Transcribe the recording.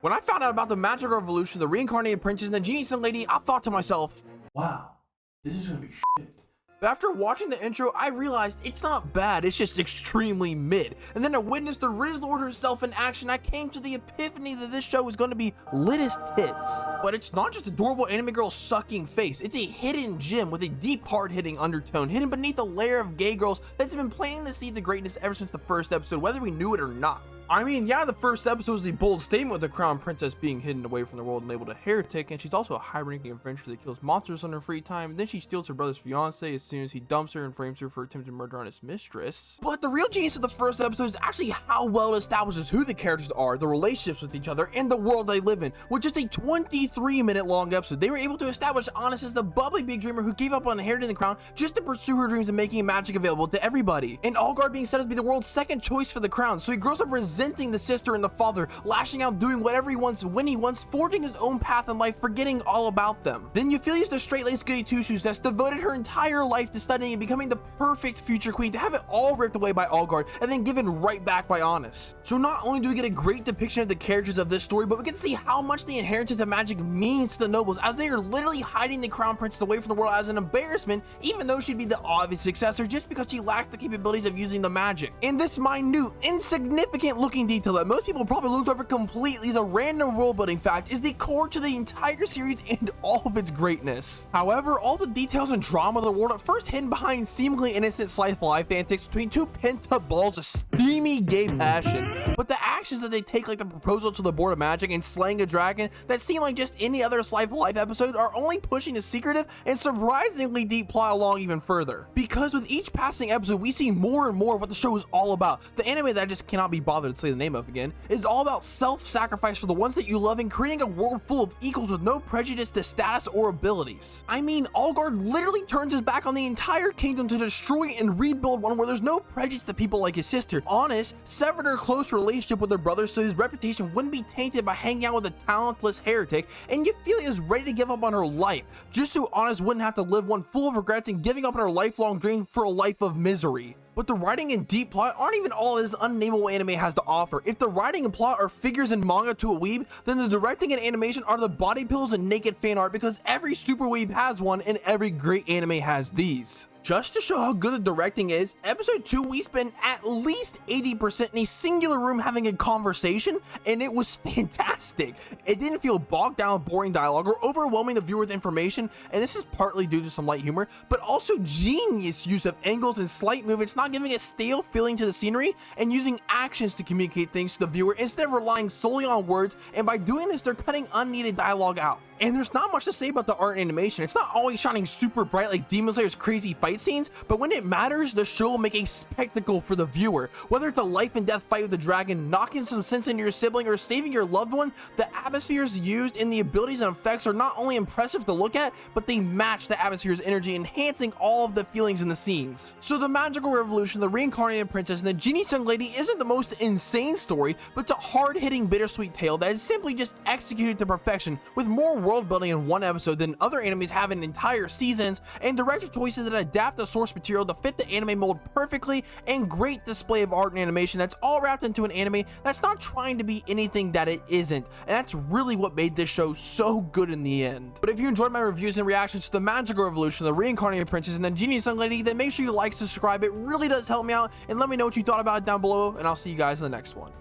When I found out about the magical revolution, the reincarnated princess, and the genius young lady, I thought to myself, wow, this is gonna be shit. But after watching the intro, I realized it's not bad, it's just extremely mid. And then I witnessed the Riz Lord herself in action. I came to the epiphany that this show is going to be lit as tits. But it's not just adorable anime girl sucking face, it's a hidden gem with a deep hard-hitting undertone hidden beneath a layer of gay girls that's been planting the seeds of greatness ever since the first episode, whether we knew it or not. I mean, yeah, the first episode was a bold statement with the crown princess being hidden away from the world and labeled a heretic, and she's also a high-ranking adventurer that kills monsters on her free time, and then she steals her brother's fiance as soon as he dumps her and frames her for attempted murder on his mistress. But the real genius of the first episode is actually how well it establishes who the characters are, the relationships with each other, and the world they live in. With just a 23-minute long episode, they were able to establish Honest as the bubbly big dreamer who gave up on inheriting the crown just to pursue her dreams and making magic available to everybody. And Allgard being set up to be the world's second choice for the crown, so he grows up resenting the sister and the father, lashing out, doing whatever he wants when he wants, forging his own path in life, forgetting all about them. Then Euphilia's the straight-laced goody two-shoes that's devoted her entire life to studying and becoming the perfect future queen, to have it all ripped away by Allgard and then given right back by Honest. So not only do we get a great depiction of the characters of this story, but we get to see how much the inheritance of magic means to the nobles, as they are literally hiding the crown princess away from the world as an embarrassment, even though she'd be the obvious successor just because she lacks the capabilities of using the magic. And this minute, insignificant looking detail that most people probably looked over completely as a random world building fact is the core to the entire series and all of its greatness. However, all the details and drama of the world at first hidden behind seemingly innocent slice of life antics between two pent-up balls of steamy gay passion. But the actions that they take, like the proposal to the board of magic and slaying a dragon, that seem like just any other slice of life episode, are only pushing the secretive and surprisingly deep plot along even further. Because with each passing episode, we see more and more of what the show is all about. The anime that I just cannot be bothered to say the name of again is all about self-sacrifice for the ones that you love and creating a world full of equals with no prejudice to status or abilities. I mean, Allgard literally turns his back on the entire kingdom to destroy and rebuild one where there's no prejudice to people like his sister. Honest severed her close relationship with her brother so his reputation wouldn't be tainted by hanging out with a talentless heretic, and Euphila is ready to give up on her life just so Honest wouldn't have to live one full of regrets and giving up on her lifelong dream for a life of misery. But the writing and deep plot aren't even all this unnameable anime has to offer. If the writing and plot are figures in manga to a weeb, then the directing and animation are the body pills and naked fan art, because every super weeb has one and every great anime has these. Just to show how good the directing is, episode 2 we spent at least 80% in a singular room having a conversation, and it was fantastic. It didn't feel bogged down with boring dialogue or overwhelming the viewer with information, and this is partly due to some light humor, but also genius use of angles and slight movements, not giving a stale feeling to the scenery, and using actions to communicate things to the viewer instead of relying solely on words, and by doing this they're cutting unneeded dialogue out. And there's not much to say about the art and animation. It's not always shining super bright like Demon Slayer's crazy fight scenes, but when it matters, the show will make a spectacle for the viewer. Whether it's a life and death fight with the dragon, knocking some sense into your sibling, or saving your loved one, the atmospheres used and the abilities and effects are not only impressive to look at, but they match the atmosphere's energy, enhancing all of the feelings in the scenes. So the magical revolution, the reincarnated princess, and the genius young lady isn't the most insane story, but it's a hard-hitting bittersweet tale that is simply just executed to perfection, with more world building in one episode than other animes have in entire seasons, and director choices that adapt the source material to fit the anime mold perfectly, and great display of art and animation that's all wrapped into an anime that's not trying to be anything that it isn't, and that's really what made this show so good in the end. But if you enjoyed my reviews and reactions to the magical revolution, the reincarnated princess, and the genius young lady, then make sure you like, subscribe. It really does help me out, and let me know what you thought about it down below, and I'll see you guys in the next one.